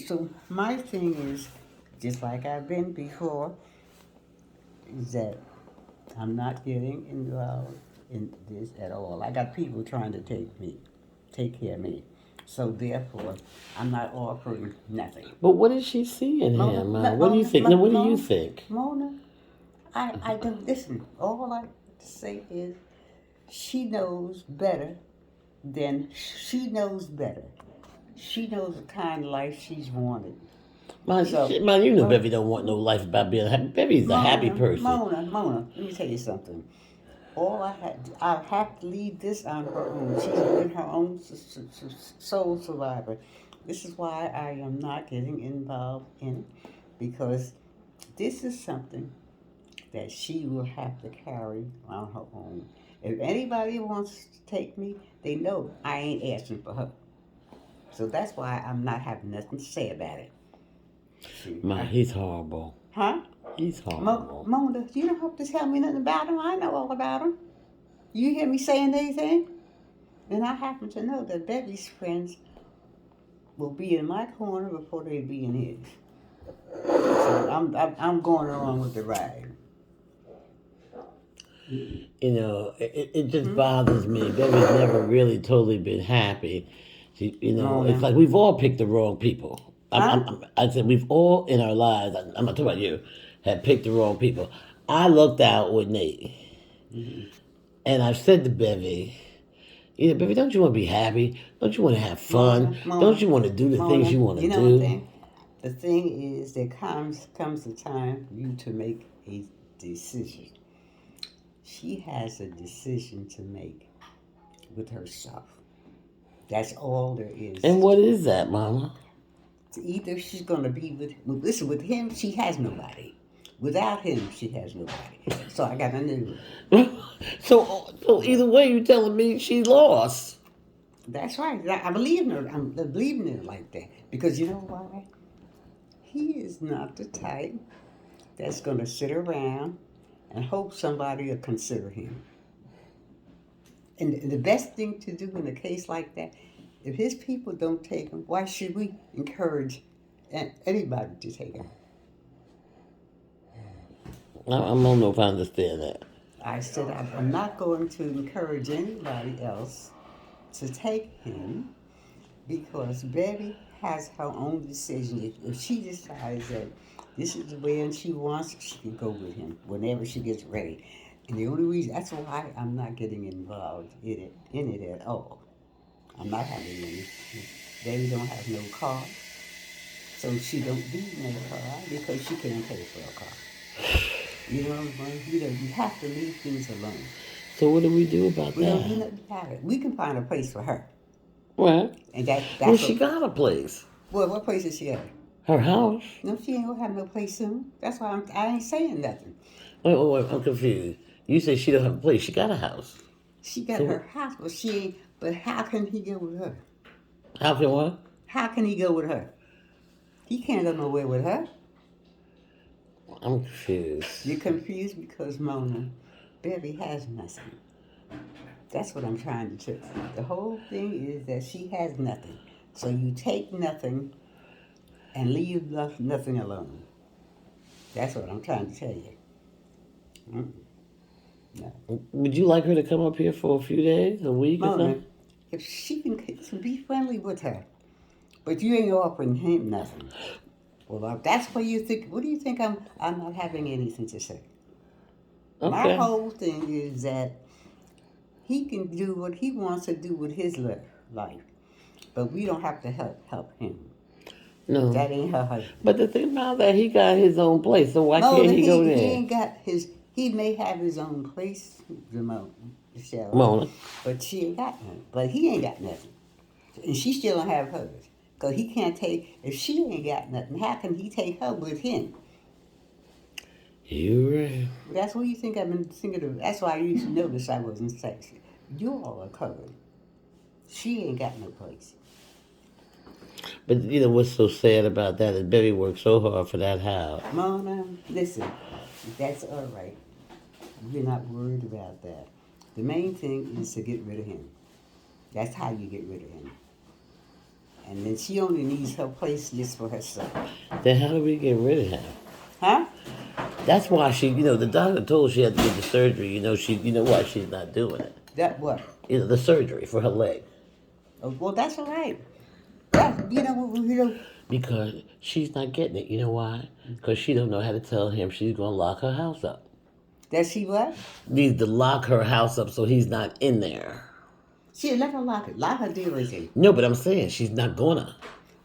So my thing is, just like I've been before, is that I'm not getting involved in this at all. I got people trying to take care of me. So therefore, I'm not offering nothing. But what is she seeing Mona, him? no, What do you Mona, think? No, what do you Mona, think? Mona, I don't listen. All I say is she knows better than she knows better. She knows the kind of life she's wanted. So, Man, you know, Mo, Bevy don't want no life about being happy. Bevy's a happy person. Mona, let me tell you something. All I have to leave this on her own. She's been her own soul survivor. This is why I am not getting involved in it because this is something that she will have to carry on her own. If anybody wants to take me, they know I ain't asking for her. So that's why I'm not having nothing to say about it. See, Man, he's horrible. huh? He's horrible. Mona, you don't have to tell me nothing about him. I know all about him. You hear me saying anything? And I happen to know that Betty's friends will be in my corner before they be in his. So I'm going along with the ride. You know, it just Hmm? bothers me. Bevy's never really totally been happy. It's Mona. like we've all picked the wrong people. Huh? I said we've all in our lives. I'm not talking about you. Have picked the wrong people. I looked out with Nate, Mm-hmm. and I've said to Bevy, Bevy, don't you want to be happy? Don't you want to have fun? Mona, Don't Mona, you want to do the things Mona. you want to You know one do? thing? The thing is, there comes a time for you to make a decision. She has a decision to make with herself. That's all there And is. what is that, Mama? Either she's going to be listen, with him, she has nobody. Without him, she has nobody. So I got a new. So either way, you telling me she lost. That's right. I believe in her. I'm believing in her like that because you know why? He is not the type that's going to sit around and hope somebody will consider him. And the best thing to do in a case like that, if his people don't take him, why should we encourage anybody to take him? I don't know if I understand that. I said I'm not going to encourage anybody else to take him because Betty has her own decision. If she decides that this is the way she wants, she can go with him whenever she gets ready. And the only reason that's why I'm not getting involved in it at all. I'm not having any. Betty don't have no car, so she don't need no car because she can't pay for a car. You know, you have to leave things alone. So what do we do about We don't do that? nothing about it. We can find a place for her, Well, and well, that's she what. got a place. Well, what place is she at? Her house. No, she ain't gonna have no place soon. That's why I ain't saying nothing. Wait, I'm confused. You say she don't have a place. She got a house. She got So her house, but she ain't. But how can he go with her? how can what? How can he go with her? He can't go nowhere with her. I'm confused. You're confused because Mona, Bevy has nothing. That's what I'm trying to tell you. The whole thing is that she has nothing. So you take nothing and leave nothing alone. That's what I'm trying to tell you. Mm, no. Would you like her to come up here for a few days, a week or Mona, something? if she can be friendly with her, but you ain't offering him nothing. Well, that's where you think. What do you think? I'm not having anything to say. My Okay. whole thing is that he can do what he wants to do with his life, but we don't have to help him. No. That ain't her husband. But the thing about that, he got his own place, so why No, can't that he go he there? ain't got his. He may have his own place, Michelle, Mona. but she ain't got none. But he ain't got nothing, and she still don't have hers. Cause he can't take if she ain't got nothing. How can he take her with him? You right. That's what you think I've been thinking of. That's why you should notice I wasn't sexy. You all are covered. She ain't got no place. But you know what's so sad about that is Betty worked so hard for that house. Mona, listen, that's all right. We're not worried about that. The main thing is to get rid of him. That's how you get rid of him. And then she only needs her place just for herself. Then how do we get rid of him? Huh? That's why the doctor told her she had to get the surgery. You know why she's not doing it. That what? The surgery for her leg. Oh, well, that's all right. That, Because she's not getting it. You know why? Because she don't know how to tell him she's going to lock her house up. Does she what? Needs to lock her house up so he's not in there. She let her lock it. Lock her dealers in. No, but I'm saying she's not gonna.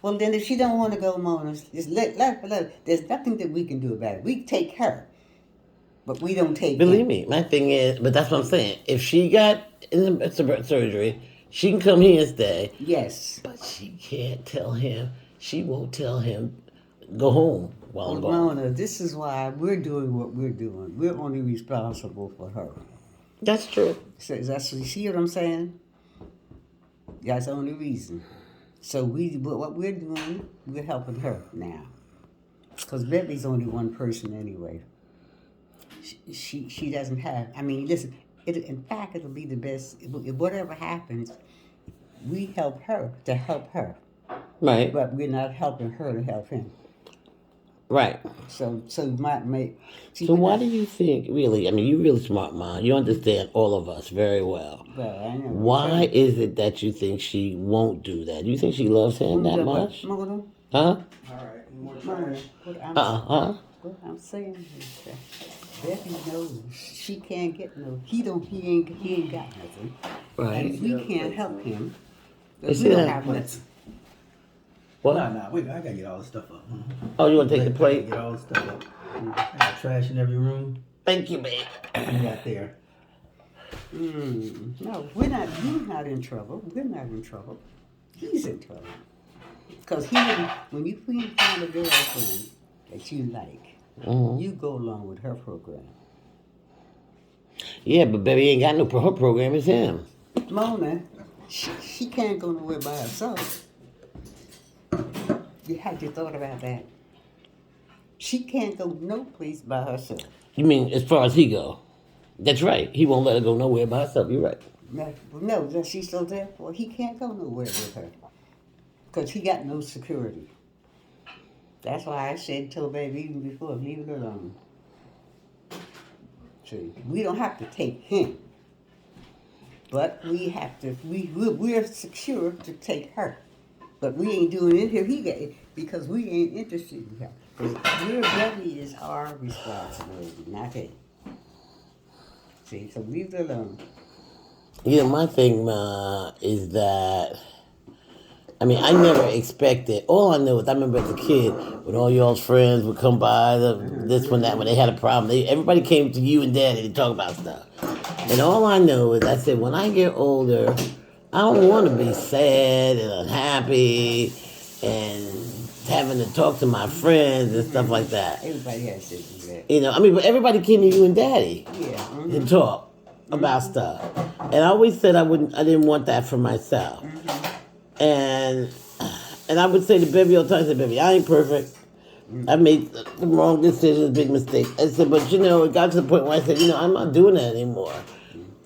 Well, then if she don't want to go, Mona, just let her. There's nothing that we can do about it. We take her, but we don't take Believe him. me, my thing is, but that's what I'm saying. If she got in the surgery, she can come here and stay. Yes. But she can't tell him. She won't tell him, go home while I'm gone. Mona, this is why we're doing what we're doing. We're only responsible for her. That's true. So you see what I'm saying? That's the only reason. So what we're doing, we're helping her now. Because Betty's only one person anyway. She doesn't have. I mean, listen. In fact, it'll be the best. Whatever happens, we help her to help her. Right. But we're not helping her to help him. Right. So you might make. So why do you think, really, I mean, you're really smart, Mom. You understand all of us very well. Well, I know. Why is it that you think she won't do that? Do you think she loves him that much? Mona? Huh? All right, more Mona, trash. what I'm saying is that Betty knows she can't get no. He ain't got nothing. Right. And we can't help him. You see We don't that? have nothing. What? Nah, wait, I gotta get all this stuff up. Oh, you want to take the I plate? gotta get all this stuff up. I got trash in every room. Thank you, babe. You got there. No, we're not. You're not in trouble. We're not in trouble. He's in trouble. Because when you find a girlfriend that you like, you go along with her program. Yeah, but baby ain't got no her program. It's him. Mona, she can't go nowhere by herself. Have you thought about that? She can't go no place by herself. You mean as far as he go? That's right. He won't let her go nowhere by herself. You're right. No, that she's so therefore he can't go nowhere with her. Because he got no security. That's why I said to baby even before, leave it alone. See, we don't have to take him. But we have to, we're secure to take her. But we ain't doing it here because we ain't interested in her. Because Betty is our responsibility, not him. See, so leave it alone. You know, my thing is that, I mean, I never expected. All I know is I remember as a kid when all y'all's friends would come by, this one, that, when they had a problem. Everybody came to you and Daddy to talk about stuff. And all I know is I said, when I get older, I don't want to be sad and unhappy and having to talk to my friends and stuff like that. Everybody has to do that. You know, I mean, but everybody came to you and Daddy Yeah. and talk about stuff. And I always said I didn't want that for myself. And I would say to Baby all the time, I said, Baby, I ain't perfect. I made the wrong decisions, big mistakes. I said, but it got to the point where I said, I'm not doing that anymore.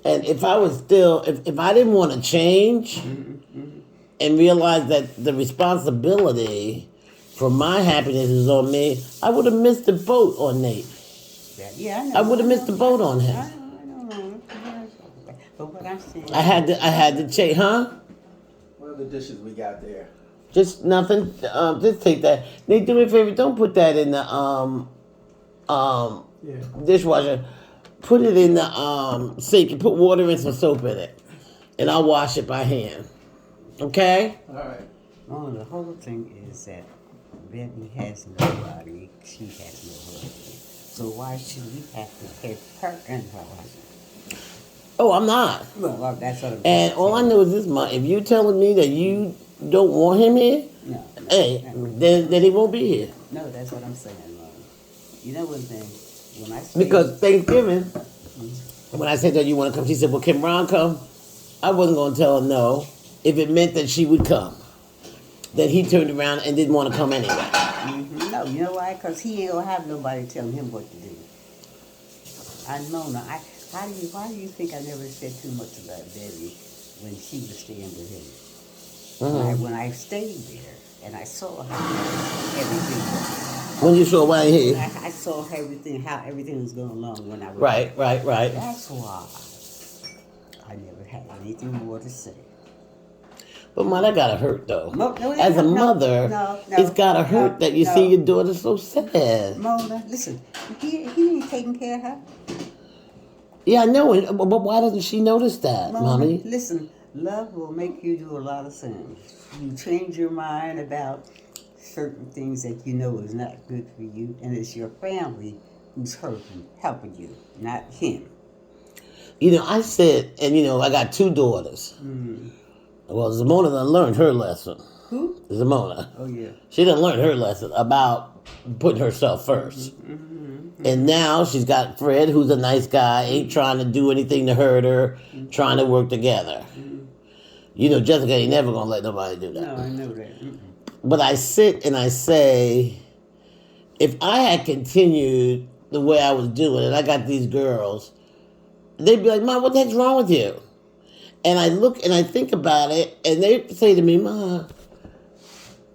And if I was still, if I didn't want to change and realize that the responsibility for my happiness is on me, I would have missed the boat on Nate. Yeah, I know. I would have missed the boat on him. I know. But what I'm saying, I had to change, huh? What are the dishes we got there? Just nothing. Just take that. Nate, do me a favor. Don't put that in the dishwasher. Put it in the sink and put water and some soap in it, and I'll wash it by hand. Okay? All right. oh, the whole thing is that Betty has nobody. She has no husband. So why should we have to take her and her husband? Oh, I'm not. Well, that's what I'm And all I know is this, Ma. If you're telling me that you don't want him here, No. hey, then he won't be here. No, that's what I'm saying, Mom. You know one thing? When I say, Because Thanksgiving, when I said that you want to come, she said, well, can Ron come? I wasn't going to tell her no if it meant that she would come. Then he turned around and didn't want to come anyway. No, you know why? Because he ain't gonna have nobody telling him what to do. Mona, why do you think I never said too much about Betty when she was staying with him? When I stayed there and I saw how everything When you saw why was, here. I saw everything, how everything was going along when I was Right, there. right. That's why I never had anything more to say. But Ma, that gotta hurt though. No, As a mother, it's gotta hurt that you see your daughter so sad. Mona, listen, he ain't taking care of her. Yeah, I know, but why doesn't she notice that, Mona, Mommy? listen, love will make you do a lot of things. You change your mind about certain things that you know is not good for you, and it's your family who's helping you, not him. You know, I said, and you know, I got 2 daughters. Well, Zamona done learned her lesson. Who? Zamona. Oh, yeah. She done learned her lesson about putting herself first. And now she's got Fred, who's a nice guy, ain't trying to do anything to hurt her, trying to work together. You know, Jessica ain't never gonna let nobody do that. No, I know that. But I sit and I say, if I had continued the way I was doing, and I got these girls, they'd be like, Mom, what the heck's wrong with you? And I look and I think about it, and they say to me, Ma,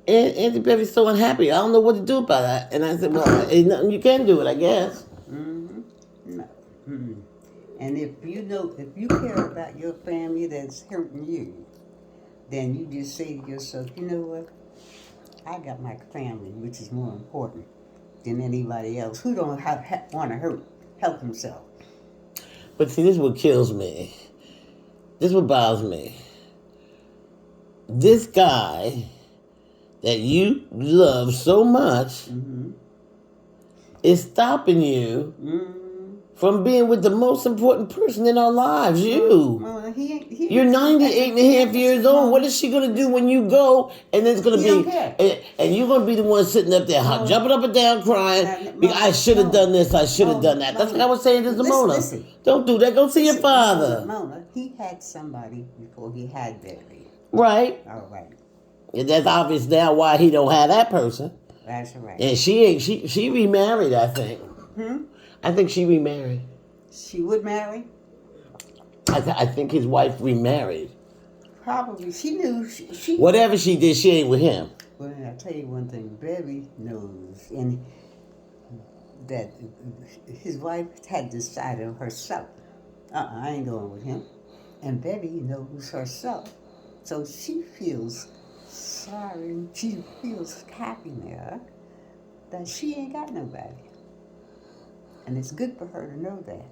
Auntie Beverly's so unhappy. I don't know what to do about that. And I said, well, ain't nothing you can do it, I guess. No. And if you care about your family that's hurting you, then you just say to yourself, you know what? I got my family, which is more important than anybody else who don't want to help himself. But see, this is what kills me. This is what bothers me. This guy that you love so much is stopping you from being with the most important person in our lives, you. Well, You're 98 and a half years old. What is she going to do when you go? And it's going to He don't be, care. and you're going to be the one sitting up there, jumping up and down, crying. Because I should have done this, I should have done that. That's what I was saying to Zamona. Listen. Don't do that. Go see your father. Mona, he had somebody before he had Barry. Right. All right. And that's obvious now why he don't have that person. That's right. And she remarried, I think. I think she remarried. She would marry? I think his wife remarried. Probably. She knew. She Whatever she did, she ain't with him. Well, I'll tell you one thing. Barry knows, and that his wife had decided herself, I ain't going with him. And Betty knows herself. So she feels sorry, she feels happy now that she ain't got nobody. And it's good for her to know that.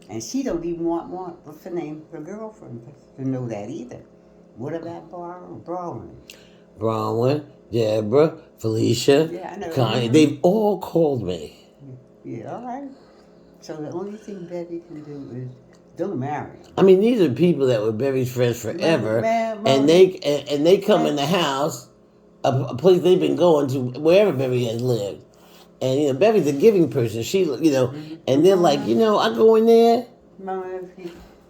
And she don't even want what's her name, her girlfriend, to know that either. What about Baldwin? Bronwyn, Deborah, Felicia, Yeah, I know. Connie, they've all called me. Yeah, all right. So the only thing Betty can do is don't marry him. I mean, these are people that were Barry's friends forever, and they come in the house, a place they've been going to wherever Barry has lived, and you know Barry's a giving person. She, you know, and they're like, you know, I go in there. Mama,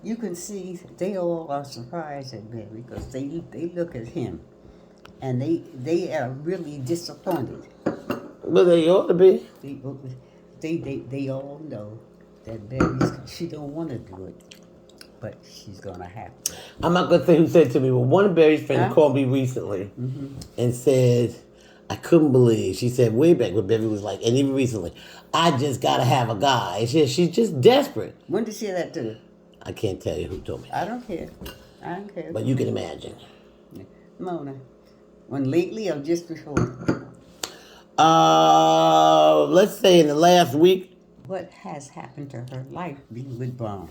you can see they all are surprised at Barry because they look at him, and they are really disappointed. But they ought to be. They all know that she don't want to do it, but she's gonna have to. I'm not gonna say who said to me, but one of Barry's friends called me recently and said, I couldn't believe. She said way back when Barry was like, and even recently, I just gotta have a guy. And she's just desperate. When did she say that to her? I can't tell you who told me. I don't care. I don't care. But you can imagine. Mona, when lately or just before? Let's say in the last week. What has happened to her life being with Brown?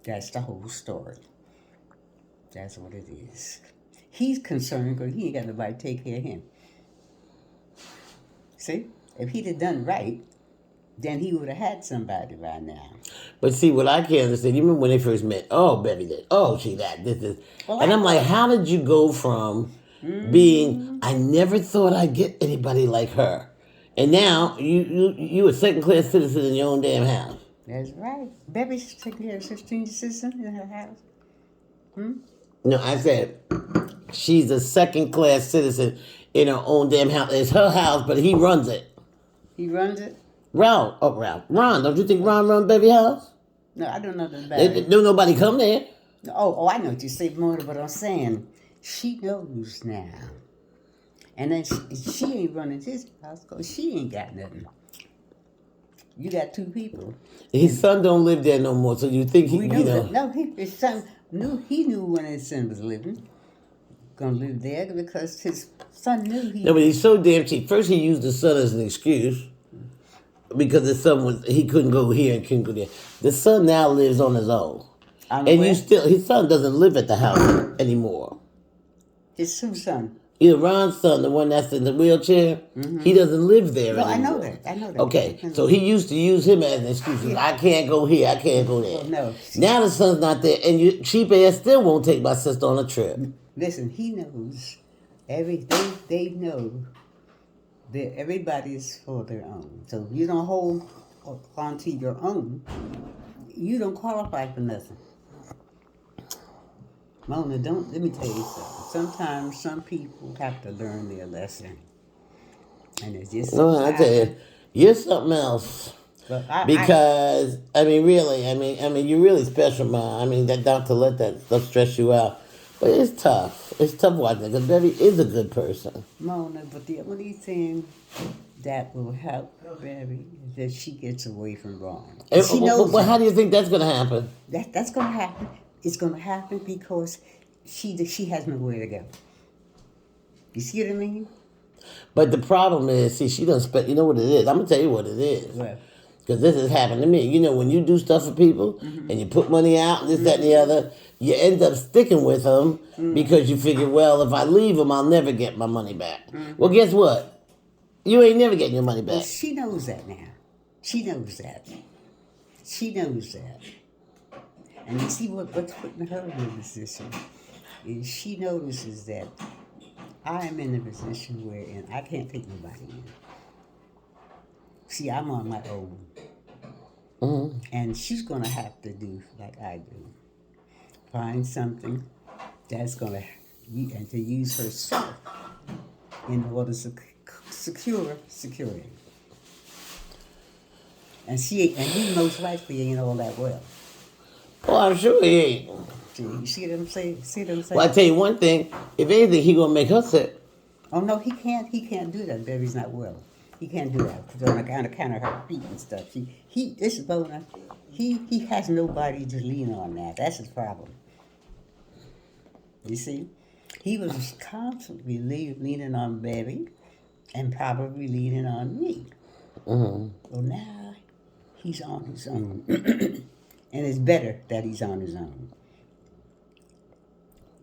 That's the whole story. That's what it is. He's concerned because he ain't got nobody to take care of him. See? If he'd have done right, then he would have had somebody by now. But see, what I can't understand, you remember when they first met, oh, Beverly did, oh, she that, this. Well, and I'm like, how did you go from being, I never thought I'd get anybody like her. And now you a second-class citizen in your own damn house. That's right. Baby's taking care of 16 citizens in her house. No, I said, she's a second-class citizen in her own damn house. It's her house, but he runs it. He runs it? Ron, don't you think Ron runs Baby house? No, I don't know nothing about it. Don't nobody come there. I know what you say, Mona, but I'm saying she knows now. And then she ain't running his house because she ain't got nothing. You got two people. His son don't live there no more, so you think he, We you know know. that. No, his son knew when his son was gonna live there because his son knew he. No, but he's so damn cheap. First, he used the son as an excuse because the son he couldn't go here and couldn't go there. The son now lives on his own, On and where? his son doesn't live at the house anymore. His two son. You know, Ron's son, the one that's in the wheelchair, he doesn't live there No, anymore. I know that. Okay, so he used to use him as an excuse. Yeah. I can't go here, I can't go there. Well, no. Now the son's not there, and you cheap ass still won't take my sister on a trip. Listen, he knows. They know that everybody's for their own. So if you don't hold on to your own, you don't qualify for nothing. Mona, let me tell you something. Sometimes some people have to learn their lesson. And it's just No, I tell you, you're something else. But Because really, you're really special, Ma. I mean, that not to let that stuff stress you out, but it's tough. It's tough watching because Debbie is a good person. Mona, but the only thing that will help Barry is that she gets away from Ron. And, She knows well, that. how do you think that's going to happen? That's going to happen. It's going to happen because she has nowhere to go. You see what I mean? But the problem is, see, she doesn't spend. You know what it is? I'm gonna tell you what it is. Well, Because this has happened to me. You know, when you do stuff for people and you put money out, this, that, and the other, you end up sticking with them because you figure, well, if I leave them, I'll never get my money back. Well, guess what? You ain't never getting your money well, back. she knows that now. She knows that. She knows that. And you see what's putting her in a position is she notices that I am in a position where I can't take nobody in. See, I'm on my own. And she's going to have to do like I do. Find something that's going to, and to use herself in order to secure security. And he most likely ain't all that well. Oh, I'm sure he ain't. See, you see what I'm saying? Well, I tell you one thing. If anything, he gonna make her sick. Oh no, he can't. He can't do that. Baby's not well. He can't do that. On account of her feet and stuff. This is Bona. He has nobody to lean on now. That's his problem. You see, he was constantly leaning on baby, and probably leaning on me. Well, now he's on his own, and it's better that he's on his own.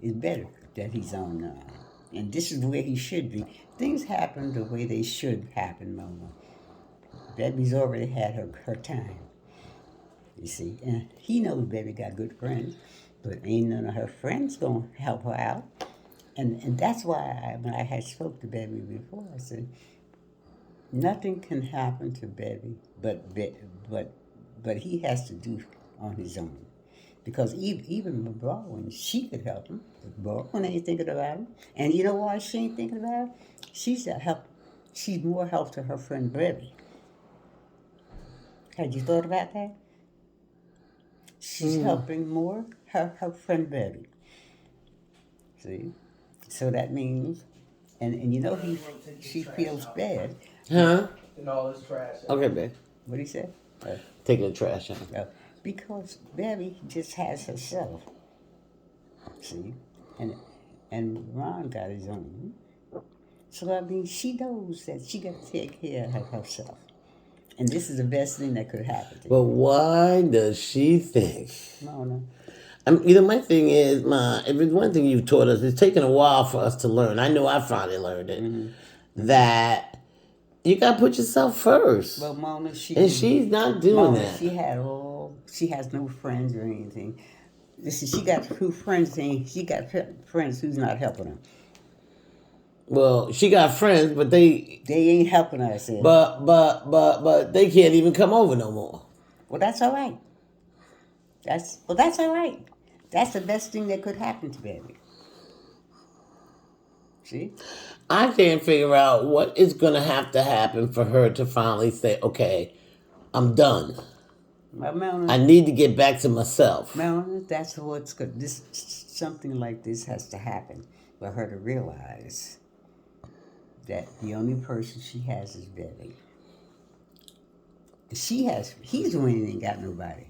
It's better that he's on, and this is where he should be. Things happen the way they should happen, Mama. Baby's already had her time, you see. And he knows Baby got good friends, but ain't none of her friends gonna help her out. And that's why when I had spoke to Baby before, I said, nothing can happen to Baby, but he has to do on his own. Because even Baldwin, she could help him. But Baldwin ain't thinking about him. And you know why she ain't thinking about it? She's more help to her friend Baby. Had you thought about that? She's helping more her friend Baby. See? So that means, and you know she feels bad. Huh? And all this trash. Okay, babe. What he said? Taking the trash out. Because Baby just has herself. See? And Ron got his own. So I mean, she knows that she got to take care of herself. And this is the best thing that could happen to But why does she think? Mona. My thing is, if it's one thing you've taught us, it's taken a while for us to learn. I know I finally learned it. That you got to put yourself first. Well, Mona, she's not doing Mona, that. she has no friends or anything. Listen, she got two friends, she got friends who's not helping her. Well, she got friends, but they ain't helping her, I said. But they can't even come over no more. Well, that's all right. That's all right. That's the best thing that could happen to Baby. See? I can't figure out what is going to have to happen for her to finally say, okay, I'm done. Well, Melanie, I need to get back to myself. Melanie, that's what's good. This something like this has to happen for her to realize that the only person she has is Betty. He's the one that ain't got nobody.